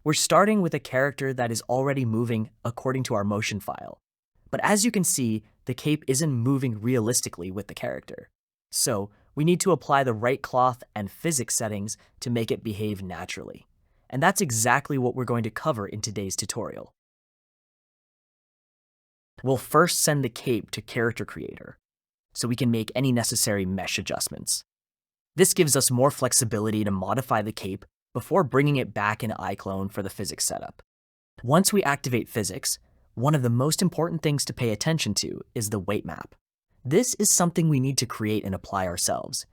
We're starting with a character that is already moving according to our motion file. But as you can see, the cape isn't moving realistically with the character. So we need to apply the right cloth and physics settings to make it behave naturally. And that's exactly what we're going to cover in today's tutorial. We'll first send the cape to Character Creator, so we can make any necessary mesh adjustments. This gives us more flexibility to modify the cape before bringing it back in iClone for the physics setup. Once we activate physics, one of the most important things to pay attention to is the weight map. This is something we need to create and apply ourselves,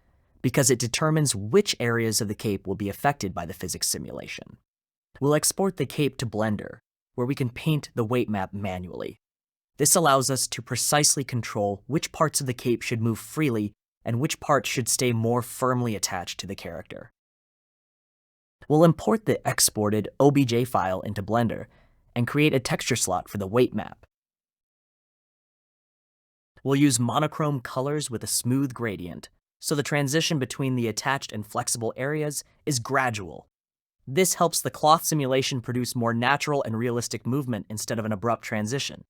because it determines which areas of the cape will be affected by the physics simulation. We'll export the cape to Blender, where we can paint the weight map manually. This allows us to precisely control which parts of the cape should move freely and which parts should stay more firmly attached to the character. We'll import the exported OBJ file into Blender and create a texture slot for the weight map. We'll use monochrome colors with a smooth gradient, so the transition between the attached and flexible areas is gradual. This helps the cloth simulation produce more natural and realistic movement instead of an abrupt transition.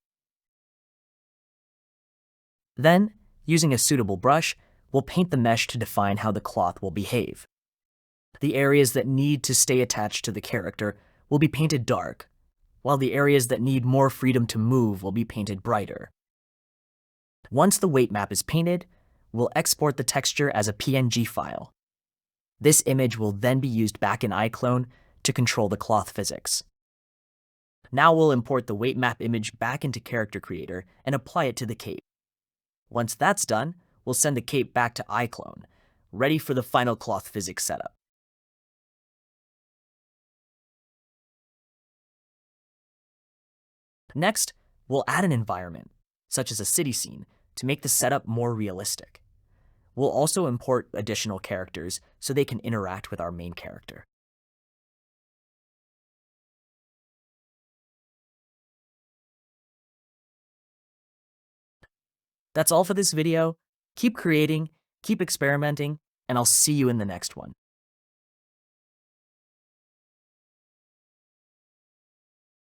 Then, using a suitable brush, we'll paint the mesh to define how the cloth will behave. The areas that need to stay attached to the character will be painted dark, while the areas that need more freedom to move will be painted brighter. Once the weight map is painted, we'll export the texture as a PNG file. This image will then be used back in iClone to control the cloth physics. Now we'll import the weight map image back into Character Creator and apply it to the cape. Once that's done, we'll send the cape back to iClone, ready for the final cloth physics setup. Next, we'll add an environment, such as a city scene, to make the setup more realistic. We'll also import additional characters so they can interact with our main character. That's all for this video. Keep creating, keep experimenting, and I'll see you in the next one.